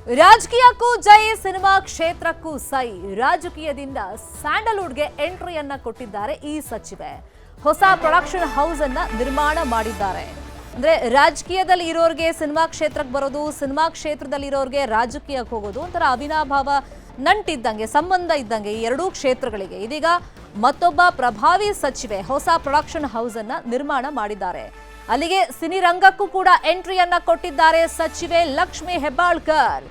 ರಾಜಕೀಯಕ್ಕೂ ಜೈ, cinema ಕ್ಷೇತ್ರಕ್ಕೂ ಸೈ. ರಾಜಕೀಯದಿಂದ ಸ್ಯಾಂಡಲ್ವುಡ್ಗೆ ಎಂಟ್ರಿಯನ್ನ ಕೊಟ್ಟಿದ್ದಾರೆ ಈ ಸಚಿವೆ. ಹೊಸ ಪ್ರೊಡಕ್ಷನ್ ಹೌಸ್ ಅನ್ನ ನಿರ್ಮಾಣ ಮಾಡಿದ್ದಾರೆ. ಅಂದ್ರೆ ರಾಜಕೀಯದಲ್ಲಿ ಇರೋರಿಗೆ ಸಿನಿಮಾ ಕ್ಷೇತ್ರಕ್ಕೆ ಬರೋದು, ಸಿನಿಮಾ ಕ್ಷೇತ್ರದಲ್ಲಿ ಇರೋರಿಗೆ ರಾಜಕೀಯಕ್ಕೆ ಹೋಗೋದು ಒಂಥರ ಅವಿನಾಭಾವ ನಂಟಿದ್ದಂಗೆ, ಸಂಬಂಧ ಇದ್ದಂಗೆ ಈ ಎರಡೂ ಕ್ಷೇತ್ರಗಳಿಗೆ. ಇದೀಗ ಮತ್ತೊಬ್ಬ ಪ್ರಭಾವಿ ಸಚಿವೆ ಹೊಸ ಪ್ರೊಡಕ್ಷನ್ ಹೌಸ್ ಅನ್ನ ನಿರ್ಮಾಣ ಮಾಡಿದ್ದಾರೆ. ಅಲ್ಲಿಗೆ ಸಿನಿರಂಗಕ್ಕೂ ಕೂಡ ಎಂಟ್ರಿಯನ್ನ ಕೊಟ್ಟಿದ್ದಾರೆ ಸಚಿವೆ ಲಕ್ಷ್ಮಿ ಹೆಬ್ಬಾಳ್ಕರ್.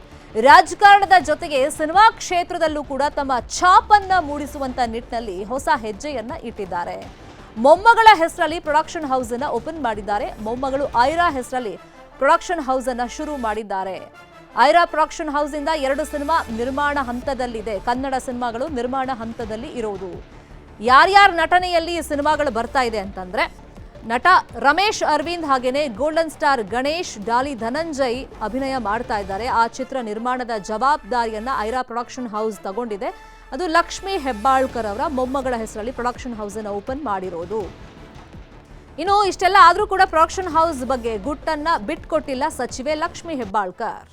ರಾಜಕಾರಣದ ಜೊತೆಗೆ ಸಿನಿಮಾ ಕ್ಷೇತ್ರದಲ್ಲೂ ಕೂಡ ತಮ್ಮ ಛಾಪನ್ನ ಮೂಡಿಸುವಂತ ನಿಟ್ಟಿನಲ್ಲಿ ಹೊಸ ಹೆಜ್ಜೆಯನ್ನ ಇಟ್ಟಿದ್ದಾರೆ. ಮೊಮ್ಮಗಳ ಹೆಸರಲ್ಲಿ ಪ್ರೊಡಕ್ಷನ್ ಹೌಸ್ ಅನ್ನ ಓಪನ್ ಮಾಡಿದ್ದಾರೆ. ಮೊಮ್ಮಗಳು ಐರಾ ಹೆಸರಲ್ಲಿ ಪ್ರೊಡಕ್ಷನ್ ಹೌಸ್ ಅನ್ನ ಶುರು ಮಾಡಿದ್ದಾರೆ. ಐರಾ ಪ್ರೊಡಕ್ಷನ್ ಹೌಸ್ ಇಂದ 2 ಸಿನಿಮಾ ನಿರ್ಮಾಣ ಹಂತದಲ್ಲಿದೆ. ಕನ್ನಡ ಸಿನಿಮಾಗಳು ನಿರ್ಮಾಣ ಹಂತದಲ್ಲಿ ಇರೋದು. ಯಾರ್ಯಾರ ನಟನೆಯಲ್ಲಿ ಸಿನಿಮಾಗಳು ಬರ್ತಾ ಇದೆ ಅಂತಂದ್ರೆ, ನಟ ರಮೇಶ್ ಅರವಿಂದ್ ಹಾಗೇನೆ ಗೋಲ್ಡನ್ ಸ್ಟಾರ್ ಗಣೇಶ್, ಡಾಲಿ ಧನಂಜಯ್ ಅಭಿನಯ ಮಾಡ್ತಾ ಇದ್ದಾರೆ. ಆ ಚಿತ್ರ ನಿರ್ಮಾಣದ ಜವಾಬ್ದಾರಿಯನ್ನ ಐರಾ ಪ್ರೊಡಕ್ಷನ್ ಹೌಸ್ ತಗೊಂಡಿದೆ. ಅದು ಲಕ್ಷ್ಮಿ ಹೆಬ್ಬಾಳ್ಕರ್ ಅವರ ಮೊಮ್ಮಗಳ ಹೆಸರಲ್ಲಿ ಪ್ರೊಡಕ್ಷನ್ ಹೌಸ್ ಅನ್ನು ಓಪನ್ ಮಾಡಿರೋದು. ಇನ್ನು ಇಷ್ಟೆಲ್ಲ ಆದ್ರೂ ಕೂಡ ಪ್ರೊಡಕ್ಷನ್ ಹೌಸ್ ಬಗ್ಗೆ ಗುಟ್ಟನ್ನ ಬಿಟ್ಕೊಟ್ಟಿಲ್ಲ ಸಚಿವೆ ಲಕ್ಷ್ಮಿ ಹೆಬ್ಬಾಳ್ಕರ್.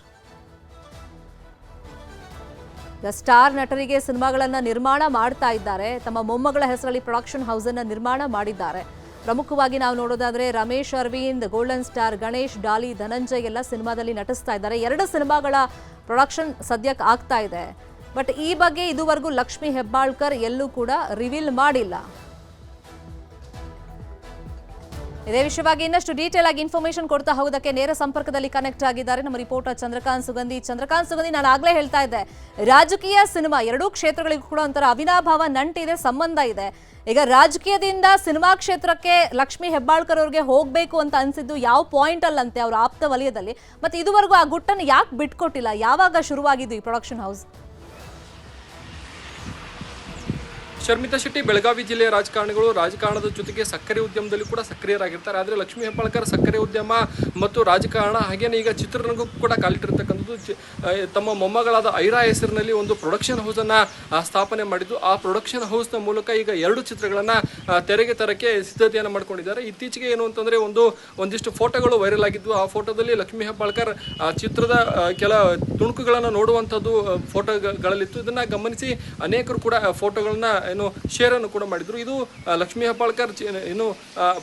ಸ್ಟಾರ್ ನಟರಿಗೆ ಸಿನಿಮಾಗಳನ್ನ ನಿರ್ಮಾಣ ಮಾಡ್ತಾ ಇದ್ದಾರೆ. ತಮ್ಮ ಮೊಮ್ಮಗಳ ಹೆಸರಲ್ಲಿ ಪ್ರೊಡಕ್ಷನ್ ಹೌಸ್ ಅನ್ನ ನಿರ್ಮಾಣ ಮಾಡಿದ್ದಾರೆ. ಪ್ರಮುಖವಾಗಿ ನಾವು ನೋಡೋದಾದ್ರೆ ರಮೇಶ್ ಅರವಿಂದ್, ಗೋಲ್ಡನ್ ಸ್ಟಾರ್ ಗಣೇಶ್, ಡಾಲಿ ಧನಂಜಯ್ ಎಲ್ಲ ಸಿನಿಮಾದಲ್ಲಿ ನಟಿಸ್ತಾ ಇದ್ದಾರೆ. 2 ಸಿನಿಮಾಗಳ ಪ್ರೊಡಕ್ಷನ್ ಸದ್ಯಕ್ಕೆ ಆಗ್ತಾ ಇದೆ. ಬಟ್ ಈ ಬಗ್ಗೆ ಇದುವರೆಗೂ ಲಕ್ಷ್ಮಿ ಹೆಬ್ಬಾಳ್ಕರ್ ಎಲ್ಲೂ ಕೂಡ ರಿವೀಲ್ ಮಾಡಿಲ್ಲ. ಇದೇ ವಿಷಯವಾಗಿ ಇನ್ನಷ್ಟು ಡೀಟೇಲ್ ಆಗಿ ಇನ್ಫಾರ್ಮೇಶನ್ ಕೊಡ್ತಾ ಹೋಗೋದಕ್ಕೆ ನೇರ ಸಂಪರ್ಕದಲ್ಲಿ ಕನೆಕ್ಟ್ ಆಗಿದ್ದಾರೆ ನಮ್ಮ ರಿಪೋರ್ಟರ್ ಚಂದ್ರಕಾಂತ್ ಸುಗಂಧಿ. ನಾನು ಆಗ್ಲೇ ಹೇಳ್ತಾ ಇದ್ದೆ, ರಾಜಕೀಯ ಸಿನಿಮಾ ಎರಡೂ ಕ್ಷೇತ್ರಗಳಿಗೂ ಕೂಡ ಒಂಥರ ಅವಿನಾಭಾವ ನಂಟಿದೆ, ಸಂಬಂಧ ಇದೆ. ಈಗ ರಾಜಕೀಯದಿಂದ ಸಿನಿಮಾ ಕ್ಷೇತ್ರಕ್ಕೆ ಲಕ್ಷ್ಮಿ ಹೆಬ್ಬಾಳ್ಕರ್ ಅವ್ರಿಗೆ ಹೋಗ್ಬೇಕು ಅಂತ ಅನ್ಸಿದ್ದು ಯಾವ ಪಾಯಿಂಟ್ ಅಲ್ಲಂತೆ ಅವರ ಆಪ್ತ ವಲಯದಲ್ಲಿ. ಮತ್ತೆ ಇದುವರೆಗೂ ಆ ಗುಟ್ಟನ್ನು ಯಾಕೆ ಬಿಟ್ಕೊಟ್ಟಿಲ್ಲ? ಯಾವಾಗ ಶುರುವಾಗಿದ್ದು ಈ ಪ್ರೊಡಕ್ಷನ್ ಹೌಸ್? ಶರ್ಮಿತಾ ಶೆಟ್ಟಿ, ಬೆಳಗಾವಿ ಜಿಲ್ಲೆಯ ರಾಜಕಾರಣದ ಜೊತೆಗೆ ಸಕ್ಕರೆ ಉದ್ಯಮದಲ್ಲಿ ಕೂಡ ಸಕ್ರಿಯರಾಗಿರ್ತಾರೆ. ಆದರೆ ಲಕ್ಷ್ಮಿ ಹೆಬ್ಬಾಳ್ಕರ್ ಸಕ್ಕರೆ ಉದ್ಯಮ ಮತ್ತು ರಾಜಕಾರಣ ಹಾಗೇನೆ ಈಗ ಚಿತ್ರರಂಗಕ್ಕೂ ಕೂಡ ಕಾಲಿಟ್ಟಿರ್ತಕ್ಕಂಥದ್ದು. ತಮ್ಮ ಮೊಮ್ಮಗಳಾದ ಐರಾ ಹೆಸರಿನಲ್ಲಿ ಒಂದು ಪ್ರೊಡಕ್ಷನ್ ಹೌಸನ್ನು ಸ್ಥಾಪನೆ ಮಾಡಿದ್ದು. ಆ ಪ್ರೊಡಕ್ಷನ್ ಹೌಸ್ನ ಮೂಲಕ ಈಗ 2 ಚಿತ್ರಗಳನ್ನು ತೆರೆಗೆ ತರಕ್ಕೆ ಸಿದ್ಧತೆಯನ್ನು ಮಾಡ್ಕೊಂಡಿದ್ದಾರೆ. ಇತ್ತೀಚೆಗೆ ಏನು ಅಂತಂದರೆ ಒಂದಿಷ್ಟು ಫೋಟೋಗಳು ವೈರಲ್ ಆಗಿದ್ವು. ಆ ಫೋಟೋದಲ್ಲಿ ಲಕ್ಷ್ಮಿ ಹೆಬ್ಬಾಳ್ಕರ್ ಚಿತ್ರದ ಕೆಲ ತುಣುಕುಗಳನ್ನು ನೋಡುವಂಥದ್ದು ಫೋಟೋಗಳಲ್ಲಿತ್ತು. ಇದನ್ನು ಗಮನಿಸಿ ಅನೇಕರು ಕೂಡ ಫೋಟೋಗಳನ್ನ ಶೇರ್ ಅನ್ನು ಕೂಡ ಮಾಡಿದ್ರು. ಇದು ಲಕ್ಷ್ಮಿ ಹೆಬ್ಬಾಳ್ಕರ್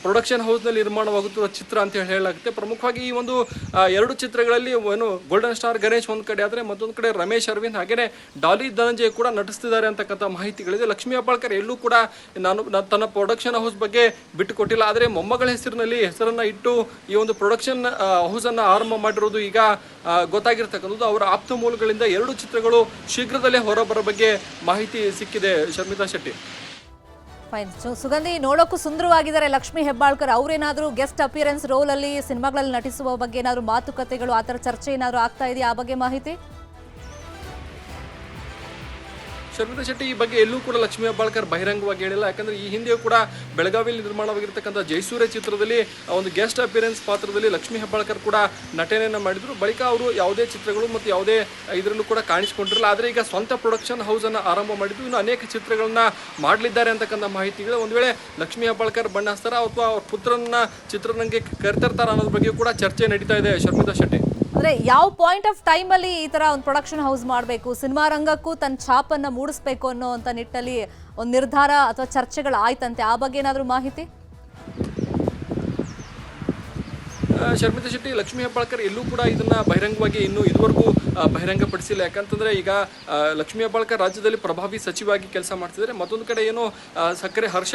ಪ್ರೊಡಕ್ಷನ್ ಹೌಸ್ ನಲ್ಲಿ ನಿರ್ಮಾಣವಾಗುತ್ತಿರುವ ಚಿತ್ರ ಅಂತ ಹೇಳಲಾಗುತ್ತೆ. ಪ್ರಮುಖವಾಗಿ ಈ ಒಂದು 2 ಚಿತ್ರಗಳಲ್ಲಿ ಗೋಲ್ಡನ್ ಸ್ಟಾರ್ ಗಣೇಶ್ ಒಂದ್ ಕಡೆ ಆದ್ರೆ ಮತ್ತೊಂದು ಕಡೆ ರಮೇಶ್ ಅರವಿಂದ್ ಹಾಗೇನೆ ಡಾಲಿ ಧನಂಜಯ್ ಕೂಡ ನಟಿಸ್ತಿದ್ದಾರೆ ಅಂತಕ್ಕಂಥ ಮಾಹಿತಿಗಳಿದೆ. ಲಕ್ಷ್ಮಿ ಹೆಬ್ಬಾಳ್ಕರ್ ಎಲ್ಲೂ ಕೂಡ ತನ್ನ ಪ್ರೊಡಕ್ಷನ್ ಹೌಸ್ ಬಗ್ಗೆ ಬಿಟ್ಟುಕೊಟ್ಟಿಲ್ಲ. ಆದರೆ ಮೊಮ್ಮಗಳ ಹೆಸರನ್ನ ಇಟ್ಟು ಈ ಒಂದು ಪ್ರೊಡಕ್ಷನ್ ಹೌಸ್ ಅನ್ನ ಆರಂಭ ಮಾಡಿರೋದು ಈಗ ಗೊತ್ತಾಗಿರ್ತಕ್ಕಂಥದ್ದು. ಅವರ ಆಪ್ತ ಮೂಲಗಳಿಂದ 2 ಚಿತ್ರಗಳು ಶೀಘ್ರದಲ್ಲೇ ಹೊರಬರೋ ಬಗ್ಗೆ ಮಾಹಿತಿ ಸಿಕ್ಕಿದೆ. ಶರ್ಮಿತಾ ಶೆಟ್ಟಿ. ಫೈನ್. ಸುಗಂಧಿ, ನೋಡೋಕ್ಕೂ ಸುಂದರವಾಗಿದ್ದಾರೆ ಲಕ್ಷ್ಮಿ ಹೆಬ್ಬಾಳ್ಕರ್. ಅವ್ರೇನಾದ್ರೂ ಗೆಸ್ಟ್ ಅಪಿಯರೆನ್ಸ್ ರೋಲ್ ಅಲ್ಲಿ ಸಿನಿಮಾಗಳಲ್ಲಿ ನಟಿಸುವ ಬಗ್ಗೆ ಏನಾದ್ರು ಮಾತುಕತೆಗಳು, ಆ ಥರ ಚರ್ಚೆ ಏನಾದ್ರು ಆಗ್ತಾ ಇದೆಯಾ? ಆ ಬಗ್ಗೆ ಮಾಹಿತಿ? ಶರ್ಮಿತಾ ಶೆಟ್ಟಿ, ಈ ಬಗ್ಗೆ ಎಲ್ಲೂ ಕೂಡ ಲಕ್ಷ್ಮಿ ಹೆಬ್ಬಾಳ್ಕರ್ ಬಹಿರಂಗವಾಗಿ ಹೇಳಿಲ್ಲ. ಯಾಕಂದ್ರೆ ಈ ಹಿಂದೆಯೂ ಕೂಡ ಬೆಳಗಾವಿಯಲ್ಲಿ ನಿರ್ಮಾಣವಾಗಿರ್ತಕ್ಕಂಥ ಜೈಸೂರ್ಯ ಚಿತ್ರದಲ್ಲಿ ಒಂದು ಗೆಸ್ಟ್ ಅಪಿಯರೆನ್ಸ್ ಪಾತ್ರದಲ್ಲಿ ಲಕ್ಷ್ಮಿ ಹೆಬ್ಬಾಳ್ಕರ್ ಕೂಡ ನಟನೆಯನ್ನು ಮಾಡಿದ್ರು. ಬಳಿಕ ಅವರು ಯಾವುದೇ ಚಿತ್ರಗಳು ಮತ್ತು ಯಾವುದೇ ಇದರಲ್ಲೂ ಕೂಡ ಕಾಣಿಸಿಕೊಂಡಿರಲಿಲ್ಲ. ಆದರೆ ಈಗ ಸ್ವಂತ ಪ್ರೊಡಕ್ಷನ್ ಹೌಸ್ ಅನ್ನು ಆರಂಭ ಮಾಡಿದ್ದು, ಇನ್ನು ಅನೇಕ ಚಿತ್ರಗಳನ್ನ ಮಾಡಲಿದ್ದಾರೆ ಅಂತಕ್ಕಂಥ ಮಾಹಿತಿಗಳು. ಒಂದು ವೇಳೆ ಲಕ್ಷ್ಮಿ ಹೆಬ್ಬಾಳ್ಕರ್ ಬಣ್ಣ ಹಚ್ತಾರ ಅಥವಾ ಅವ್ರ ಪುತ್ರನ ಚಿತ್ರರಂಗಕ್ಕೆ ಕರೆತರ್ತಾರ ಅನ್ನೋದ್ರ ಬಗ್ಗೆ ಕೂಡ ಚರ್ಚೆ ನಡೀತಾ ಇದೆ. ಶರ್ಮಿತಾ ಶೆಟ್ಟಿ, ಅಂದ್ರೆ ಯಾವ ಪಾಯಿಂಟ್ ಆಫ್ ಟೈಮ್ ಅಲ್ಲಿ ಈ ತರ ಒಂದು ಪ್ರೊಡಕ್ಷನ್ ಹೌಸ್ ಮಾಡಬೇಕು, ಸಿನಿಮಾ ರಂಗಕ್ಕೂ ತನ್ನ ಛಾಪನ್ನ ಮೂಡಿಸಬೇಕು ಅನ್ನೋ ಅಂತ ನಿಟ್ಟಲ್ಲಿ ಒಂದು ನಿರ್ಧಾರ ಅಥವಾ ಚರ್ಚೆಗಳು ಆಯ್ತಂತೆ. ಆ ಬಗ್ಗೆ ಏನಾದರೂ ಮಾಹಿತಿ? ಶರ್ಮಿತಾ ಶೆಟ್ಟಿ, ಲಕ್ಷ್ಮಿ ಹೆಬ್ಬಾಳ್ಕರ್ ಎಲ್ಲೂ ಕೂಡ ಇದನ್ನ ಬಹಿರಂಗವಾಗಿ ಇದುವರೆಗೂ ಬಹಿರಂಗಪಡಿಸಿಲ್ಲ. ಯಾಕಂತಂದ್ರೆ ಈಗ ಲಕ್ಷ್ಮಿ ಹೆಬ್ಬಾಳ್ಕರ್ ರಾಜ್ಯದಲ್ಲಿ ಪ್ರಭಾವಿ ಸಚಿವಾಗಿ ಕೆಲಸ ಮಾಡ್ತಿದ್ದಾರೆ. ಮತ್ತೊಂದು ಕಡೆ ಸಕ್ಕರೆ ಹರ್ಷ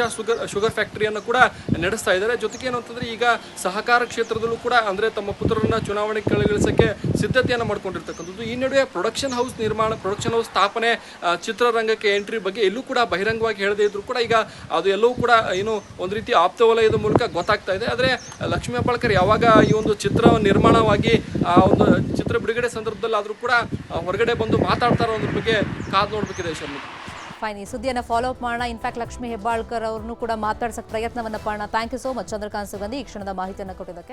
ಶುಗರ್ ಫ್ಯಾಕ್ಟರಿಯನ್ನು ಕೂಡ ನಡೆಸ್ತಾ ಇದ್ದಾರೆ. ಜೊತೆಗೆ ಏನು ಅಂತಂದ್ರೆ ಈಗ ಸಹಕಾರ ಕ್ಷೇತ್ರದಲ್ಲೂ ಕೂಡ ಅಂದ್ರೆ ತಮ್ಮ ಪುತ್ರರನ್ನ ಚುನಾವಣೆ ಕಳೆಗಳಿಸಕ್ಕೆ ಸಿದ್ಧತೆಯನ್ನು ಮಾಡ್ಕೊಂಡಿರ್ತಕ್ಕಂಥದ್ದು. ಈ ನಡುವೆ ಪ್ರೊಡಕ್ಷನ್ ಹೌಸ್ ಸ್ಥಾಪನೆ, ಚಿತ್ರರಂಗಕ್ಕೆ ಎಂಟ್ರಿ ಬಗ್ಗೆ ಎಲ್ಲೂ ಕೂಡ ಬಹಿರಂಗವಾಗಿ ಹೇಳದೇ ಇದ್ರು ಕೂಡ ಈಗ ಅದು ಎಲ್ಲವೂ ಕೂಡ ಒಂದು ರೀತಿ ಆಪ್ತ ವಲಯದ ಮೂಲಕ ಗೊತ್ತಾಗ್ತಾ ಇದೆ. ಆದರೆ ಲಕ್ಷ್ಮಿ ಹೆಬ್ಬಾಳ್ಕರ್ ಯಾವಾಗ ಈ ಒಂದು ಚಿತ್ರ ನಿರ್ಮಾಣವಾಗಿ ಆ ಒಂದು ಚಿತ್ರ ಬಿಡುಗಡೆ ಸಂದರ್ಭದಲ್ಲಿ ಆದರೂ ಕೂಡ ಹೊರಗಡೆ ಬಂದು ಮಾತಾಡ್ತಾರೋ ಅನ್ನೋದ್ರ ಬಗ್ಗೆ ಕಾದು ನೋಡ್ಬೇಕಿದೆ. ಶರ್ಮಿತಾ, ಫೈನ್. ಈ ಸುದ್ದಿಯನ್ನು ಫಾಲೋ ಅಪ್ ಮಾಡೋಣ. ಇನ್ಫ್ಯಾಕ್ಟ್ ಲಕ್ಷ್ಮಿ ಹೆಬ್ಬಾಳ್ಕರ್ ಅವ್ರನ್ನೂ ಕೂಡ ಮಾತಾಡ್ಸಕ್ಕೆ ಪ್ರಯತ್ನವನ್ನ ಮಾಡೋಣ. Thank you so much Chandrakant Sugandhi ಈ ಕ್ಷಣದ ಮಾಹಿತಿಯನ್ನು ಕೊಟ್ಟಿದ್ದಕ್ಕೆ.